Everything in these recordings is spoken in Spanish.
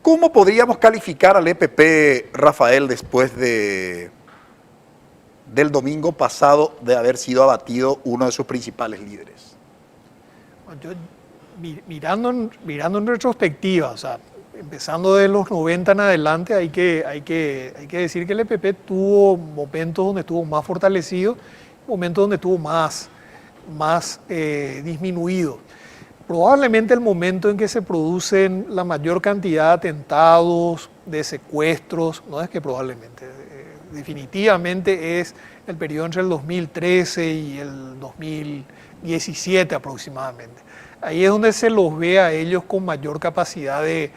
¿Cómo podríamos calificar al EPP, Rafael, después del domingo pasado de haber sido abatido uno de sus principales líderes? Yo, mirando en retrospectiva, o sea, empezando de los 90 en adelante, hay que decir que el EPP tuvo momentos donde estuvo más fortalecido, momentos donde estuvo más disminuido. Probablemente el momento en que se producen la mayor cantidad de atentados, de secuestros, no es que probablemente, definitivamente es el periodo entre el 2013 y el 2017 aproximadamente. Ahí es donde se los ve a ellos con mayor capacidad de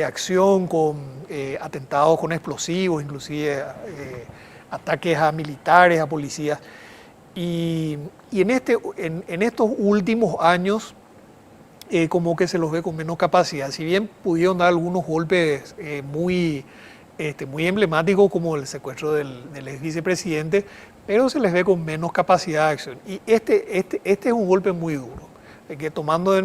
acción, con atentados con explosivos, inclusive ataques a militares, a policías. Y en estos últimos años, como que se los ve con menos capacidad. Si bien pudieron dar algunos golpes muy emblemáticos, como el secuestro del ex vicepresidente, pero se les ve con menos capacidad de acción. Y este es un golpe muy duro, que tomando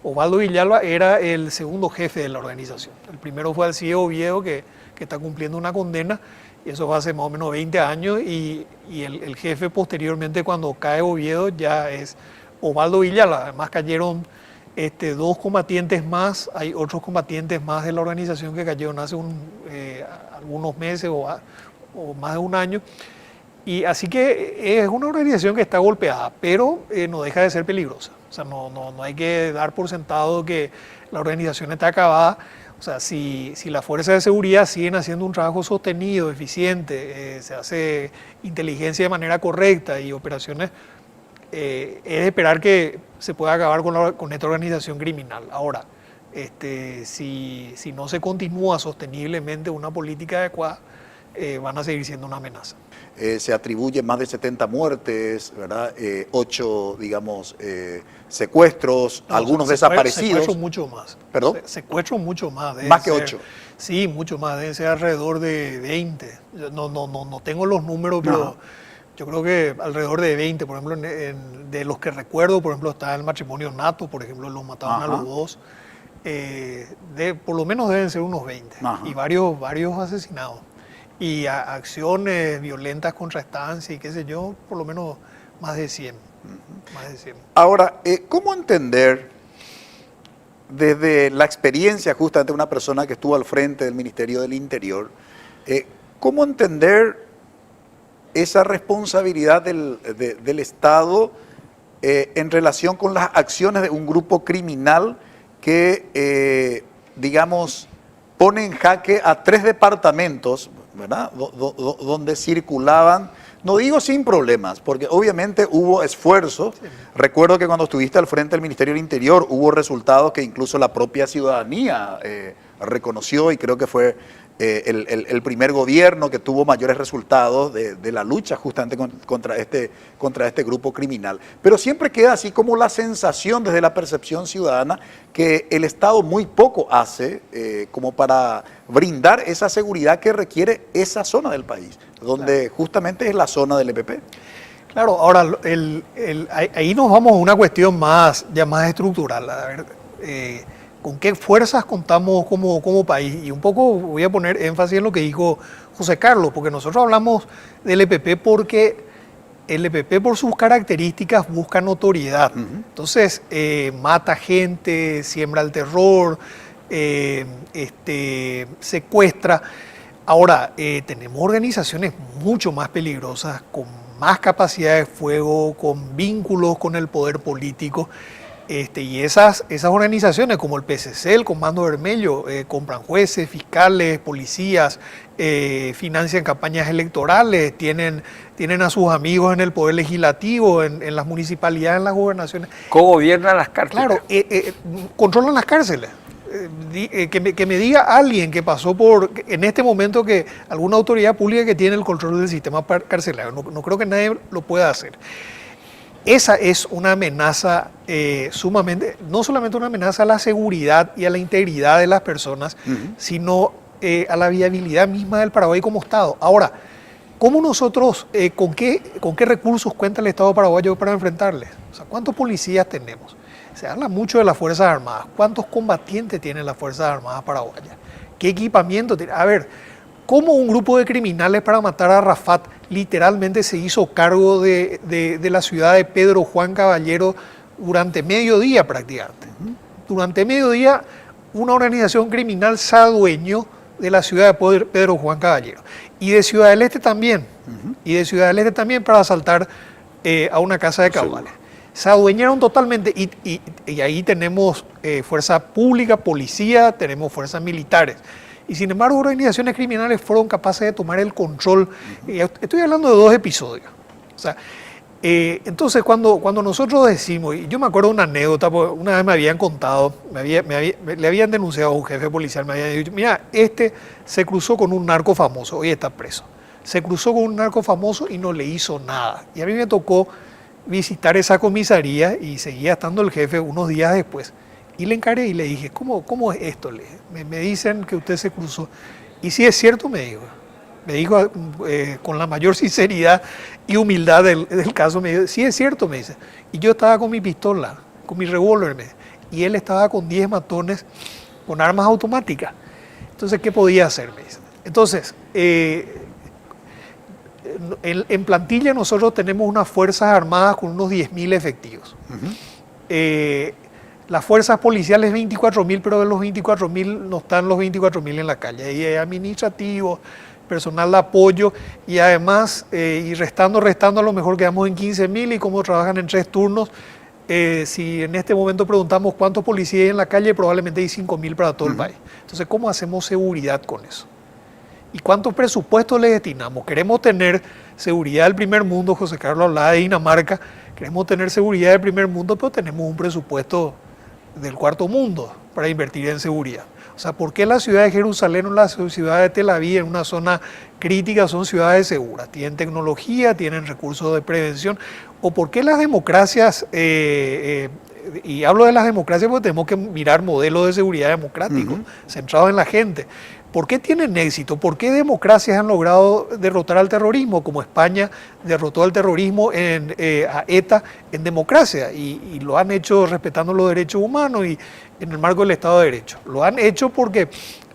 Osvaldo Villalba era el segundo jefe de la organización. El primero fue Alcides Oviedo, que está cumpliendo una condena, y eso fue hace más o menos 20 años, y el jefe posteriormente, cuando cae Oviedo, ya es Osvaldo Villalba. Además cayeron dos combatientes más, hay otros combatientes más de la organización que cayeron hace algunos meses o más de un año. Y así que es una organización que está golpeada, pero no deja de ser peligrosa. O sea, no hay que dar por sentado que la organización está acabada. O sea, si las fuerzas de seguridad siguen haciendo un trabajo sostenido, eficiente, se hace inteligencia de manera correcta y operaciones, es de esperar que se pueda acabar con esta organización criminal. Ahora, si no se continúa sosteniblemente una política adecuada, van a seguir siendo una amenaza. Se atribuyen más de 70 muertes, ¿verdad? 8, digamos, secuestros, no, algunos desaparecidos. Secuestros mucho más. ¿Perdón? Secuestros mucho más. Más que 8. Sí, mucho más. Deben ser alrededor de 20. No tengo los números, pero yo creo que alrededor de 20. Por ejemplo, de los que recuerdo, por ejemplo, está el matrimonio Nato, por ejemplo, los mataron a los dos. Por lo menos deben ser unos 20. Y varios asesinados. Y acciones violentas contra estancia y qué sé yo, por lo menos más de 100. Más de 100. Ahora, ¿cómo entender desde la experiencia justamente de una persona que estuvo al frente del Ministerio del Interior, cómo entender esa responsabilidad del Estado en relación con las acciones de un grupo criminal que, digamos, pone en jaque a 3 departamentos, ¿verdad? Donde circulaban, no digo sin problemas, porque obviamente hubo esfuerzo. Sí. Recuerdo que cuando estuviste al frente del Ministerio del Interior hubo resultados que incluso la propia ciudadanía reconoció, y creo que fue el primer gobierno que tuvo mayores resultados de la lucha justamente contra este grupo criminal. Pero siempre queda así como la sensación desde la percepción ciudadana que el Estado muy poco hace como para brindar esa seguridad que requiere esa zona del país, donde justamente es la zona del EPP. Claro, ahora ahí nos vamos a una cuestión ya más estructural. A ver, ¿con qué fuerzas contamos como país? Y un poco voy a poner énfasis en lo que dijo José Carlos, porque nosotros hablamos del EPP porque el EPP por sus características busca notoriedad. Entonces, mata gente, siembra el terror, secuestra. Ahora, tenemos organizaciones mucho más peligrosas, con más capacidad de fuego, con vínculos con el poder político. Y esas organizaciones como el PSC, el Comando Vermelho, compran jueces, fiscales, policías, financian campañas electorales, tienen a sus amigos en el Poder Legislativo, en las municipalidades, en las gobernaciones. Cogobiernan las cárceles. Claro, controlan las cárceles. Que me diga alguien que pasó en este momento, que alguna autoridad pública que tiene el control del sistema carcelario. No creo que nadie lo pueda hacer. Esa es una amenaza sumamente, no solamente una amenaza a la seguridad y a la integridad de las personas, sino a la viabilidad misma del Paraguay como Estado. Ahora, ¿cómo nosotros, con qué recursos cuenta el Estado paraguayo para enfrentarles? O sea, ¿cuántos policías tenemos? Se habla mucho de las Fuerzas Armadas. ¿Cuántos combatientes tienen las Fuerzas Armadas paraguayas? ¿Qué equipamiento tiene? A ver, ¿cómo un grupo de criminales para matar a Rafat literalmente se hizo cargo de la ciudad de Pedro Juan Caballero durante medio día prácticamente? Durante medio día una organización criminal se adueñó de la ciudad de Pedro Juan Caballero. Y de Ciudad del Este también. Y de Ciudad del Este también para asaltar a una casa de caudales. Se adueñaron totalmente y ahí tenemos fuerza pública, policía, tenemos fuerzas militares. Y sin embargo, organizaciones criminales fueron capaces de tomar el control. Estoy hablando de 2 episodios. O sea, entonces, cuando nosotros decimos, y yo me acuerdo de una anécdota, porque una vez me habían contado, le habían denunciado a un jefe policial, me habían dicho, mira, se cruzó con un narco famoso, hoy está preso. Se cruzó con un narco famoso y no le hizo nada. Y a mí me tocó visitar esa comisaría y seguía estando el jefe unos días después. Y le encaré y le dije, ¿cómo es esto? Me dicen que usted se cruzó. Y si es cierto, me dijo con la mayor sinceridad y humildad del caso, me dijo, sí es cierto, me dice. Y yo estaba con mi pistola, con mi revólver, y él estaba con 10 matones con armas automáticas. Entonces, ¿qué podía hacer? Me dice. Entonces, en plantilla nosotros tenemos unas fuerzas armadas con unos 10.000 efectivos. Las fuerzas policiales 24.000, pero de los 24.000 no están los 24.000 en la calle. Ahí hay administrativos, personal de apoyo y además, y restando, a lo mejor quedamos en 15.000 y como trabajan en 3 turnos, si en este momento preguntamos cuántos policías hay en la calle, probablemente hay 5.000 para todo el país. Entonces, ¿cómo hacemos seguridad con eso? ¿Y cuántos presupuestos le destinamos? Queremos tener seguridad del primer mundo, José Carlos hablaba de Dinamarca, queremos tener seguridad del primer mundo, pero tenemos un presupuesto del cuarto mundo para invertir en seguridad. O sea, ¿por qué la ciudad de Jerusalén o la ciudad de Tel Aviv en una zona crítica son ciudades seguras? Tienen tecnología, tienen recursos de prevención. ¿O por qué las democracias, y hablo de las democracias porque tenemos que mirar modelos de seguridad democráticos, centrados en la gente? ¿Por qué tienen éxito? ¿Por qué democracias han logrado derrotar al terrorismo? Como España derrotó al terrorismo a ETA en democracia y lo han hecho respetando los derechos humanos y en el marco del Estado de Derecho. Lo han hecho porque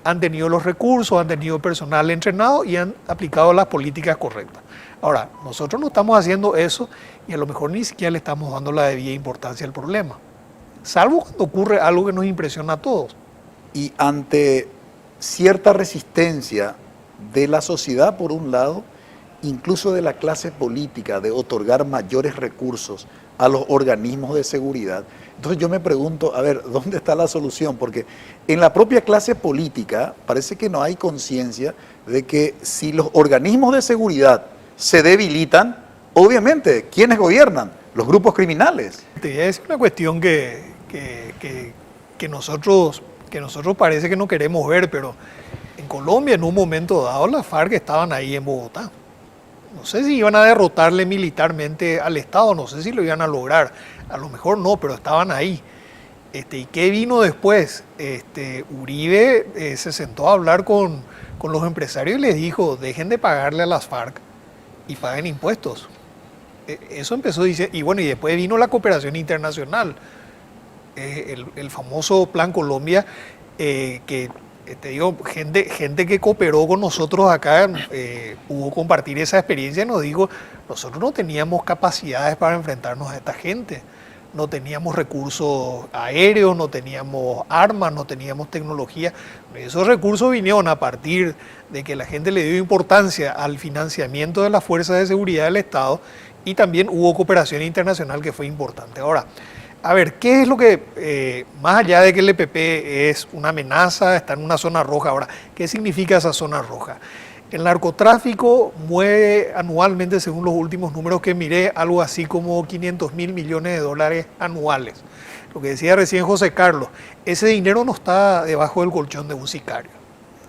han tenido los recursos, han tenido personal entrenado y han aplicado las políticas correctas. Ahora, nosotros no estamos haciendo eso y a lo mejor ni siquiera le estamos dando la debida importancia al problema. Salvo cuando ocurre algo que nos impresiona a todos. Y ante cierta resistencia de la sociedad, por un lado, incluso de la clase política, de otorgar mayores recursos a los organismos de seguridad. Entonces yo me pregunto, a ver, ¿dónde está la solución? Porque en la propia clase política parece que no hay conciencia de que si los organismos de seguridad se debilitan, obviamente, ¿quiénes gobiernan? Los grupos criminales. Es una cuestión que nosotros parece que no queremos ver, pero en Colombia en un momento dado las FARC estaban ahí en Bogotá. No sé si iban a derrotarle militarmente al Estado, no sé si lo iban a lograr, a lo mejor no, pero estaban ahí. ¿Y qué vino después? Uribe se sentó a hablar con los empresarios y les dijo, dejen de pagarle a las FARC y paguen impuestos. Eso empezó a decir, y bueno, y después vino la cooperación internacional. El famoso Plan Colombia, que te digo, gente que cooperó con nosotros acá pudo compartir esa experiencia y nos dijo, nosotros no teníamos capacidades para enfrentarnos a esta gente, no teníamos recursos aéreos, no teníamos armas, no teníamos tecnología. Esos recursos vinieron a partir de que la gente le dio importancia al financiamiento de las fuerzas de seguridad del Estado y también hubo cooperación internacional que fue importante. Ahora, a ver, ¿qué es lo que, más allá de que el EPP es una amenaza, está en una zona roja ahora, qué significa esa zona roja? El narcotráfico mueve anualmente, según los últimos números que miré, algo así como 500.000 millones de dólares anuales. Lo que decía recién José Carlos, ese dinero no está debajo del colchón de un sicario.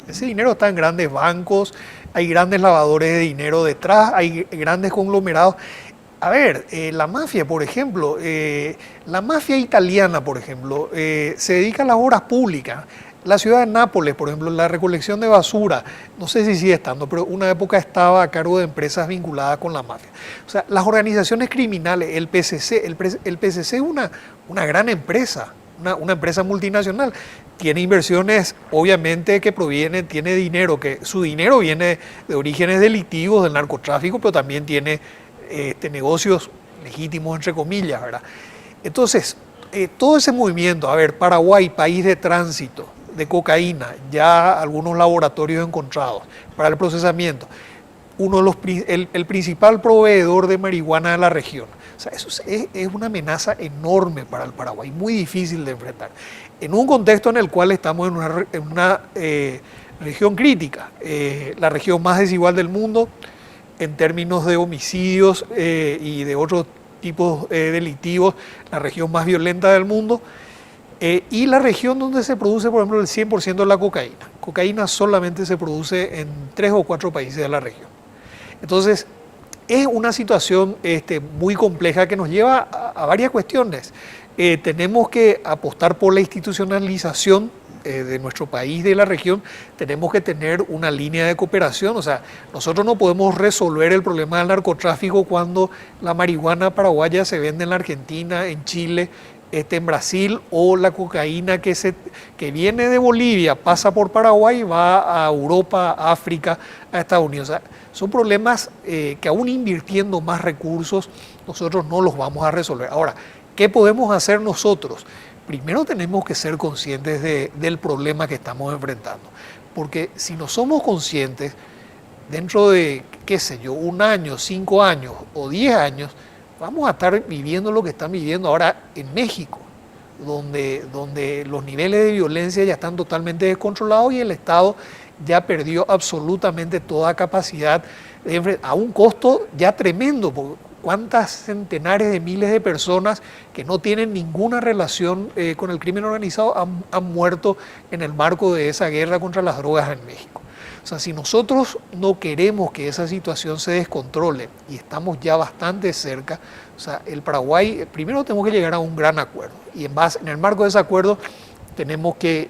Ese dinero está en grandes bancos, hay grandes lavadores de dinero detrás, hay grandes conglomerados. A ver, la mafia, por ejemplo, la mafia italiana, por ejemplo, se dedica a las obras públicas. La ciudad de Nápoles, por ejemplo, la recolección de basura, no sé si sigue estando, pero una época estaba a cargo de empresas vinculadas con la mafia. O sea, las organizaciones criminales, el PCC, el PCC es una gran empresa, una empresa multinacional. Tiene inversiones, obviamente, que provienen, tiene dinero, que su dinero viene de orígenes delictivos, del narcotráfico, pero también tiene negocios legítimos, entre comillas, ¿verdad? Entonces, todo ese movimiento, a ver, Paraguay, país de tránsito de cocaína, ya algunos laboratorios encontrados para el procesamiento, el principal proveedor de marihuana de la región. O sea, eso es una amenaza enorme para el Paraguay, muy difícil de enfrentar. En un contexto en el cual estamos en una región crítica, la región más desigual del mundo en términos de homicidios y de otros tipos delictivos, la región más violenta del mundo, y la región donde se produce, por ejemplo, el 100% de la cocaína. Cocaína solamente se produce en 3 o 4 países de la región. Entonces, es una situación muy compleja que nos lleva a varias cuestiones. Tenemos que apostar por la institucionalización de nuestro país, de la región. Tenemos que tener una línea de cooperación. O sea, nosotros no podemos resolver el problema del narcotráfico cuando la marihuana paraguaya se vende en la Argentina, en Chile, en Brasil, o la cocaína que viene de Bolivia, pasa por Paraguay, va a Europa, a África, a Estados Unidos. O sea, son problemas que aún invirtiendo más recursos, nosotros no los vamos a resolver. Ahora, ¿qué podemos hacer nosotros? Primero tenemos que ser conscientes del problema que estamos enfrentando, porque si no somos conscientes, dentro de, qué sé yo, 1 año, 5 años o 10 años, vamos a estar viviendo lo que están viviendo ahora en México, donde los niveles de violencia ya están totalmente descontrolados y el Estado ya perdió absolutamente toda capacidad a un costo ya tremendo. ¿Cuántas centenares de miles de personas que no tienen ninguna relación con el crimen organizado han muerto en el marco de esa guerra contra las drogas en México? O sea, si nosotros no queremos que esa situación se descontrole, y estamos ya bastante cerca, o sea, el Paraguay, primero tenemos que llegar a un gran acuerdo, y en el marco de ese acuerdo tenemos que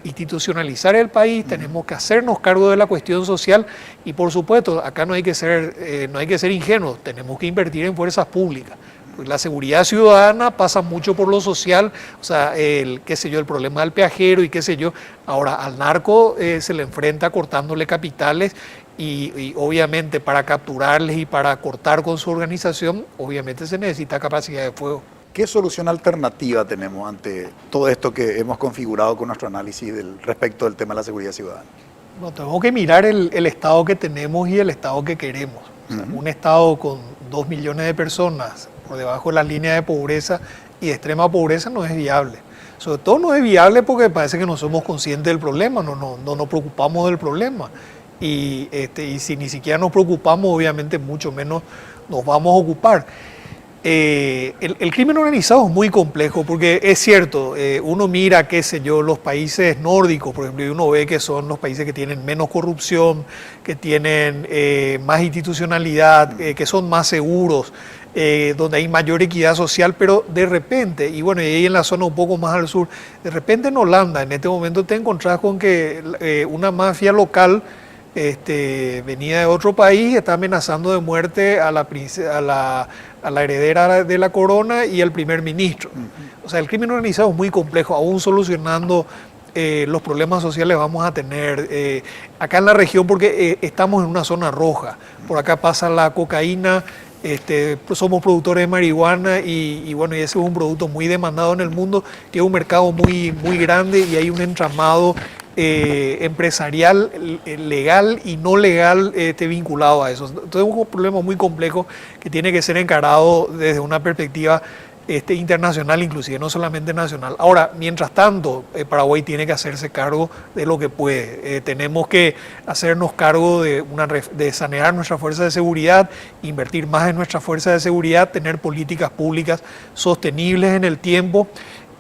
institucionalizar el país, tenemos que hacernos cargo de la cuestión social, y por supuesto, acá no hay que ser ingenuos, tenemos que invertir en fuerzas públicas. La seguridad ciudadana pasa mucho por lo social, o sea, el problema del peajero y qué sé yo. Ahora, al narco se le enfrenta cortándole capitales y obviamente para capturarles y para cortar con su organización, obviamente se necesita capacidad de fuego. ¿Qué solución alternativa tenemos ante todo esto que hemos configurado con nuestro análisis respecto del tema de la seguridad ciudadana? No, tenemos que mirar el Estado que tenemos y el Estado que queremos. O sea, un Estado con 2 millones de personas por debajo de la línea de pobreza y de extrema pobreza no es viable. Sobre todo no es viable porque parece que no somos conscientes del problema, no nos preocupamos del problema. Y si ni siquiera nos preocupamos, obviamente mucho menos nos vamos a ocupar. El crimen organizado es muy complejo porque es cierto, uno mira, qué sé yo, los países nórdicos, por ejemplo, y uno ve que son los países que tienen menos corrupción, que tienen más institucionalidad, que son más seguros, donde hay mayor equidad social, pero de repente, y bueno, y ahí en la zona un poco más al sur, de repente en Holanda, en este momento te encontrás con que una mafia local venía de otro país, está amenazando de muerte a la heredera de la corona y al primer ministro. O sea, el crimen organizado es muy complejo, aún solucionando los problemas sociales vamos a tener acá en la región porque estamos en una zona roja. Por acá pasa la cocaína, somos productores de marihuana y bueno, y ese es un producto muy demandado en el mundo, tiene un mercado muy, muy grande y hay un entramado empresarial, legal y no legal vinculado a eso. Entonces es un problema muy complejo que tiene que ser encarado desde una perspectiva internacional, inclusive, no solamente nacional. Ahora, mientras tanto, Paraguay tiene que hacerse cargo de lo que puede. Tenemos que hacernos cargo de sanear nuestra fuerza de seguridad, invertir más en nuestra fuerza de seguridad, tener políticas públicas sostenibles en el tiempo.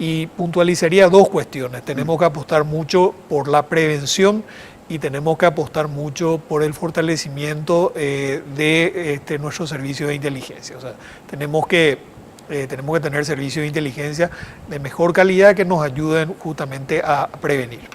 Y puntualizaría 2 cuestiones. Tenemos que apostar mucho por la prevención y tenemos que apostar mucho por el fortalecimiento de nuestro servicio de inteligencia. O sea, tenemos que tener servicios de inteligencia de mejor calidad que nos ayuden justamente a prevenir.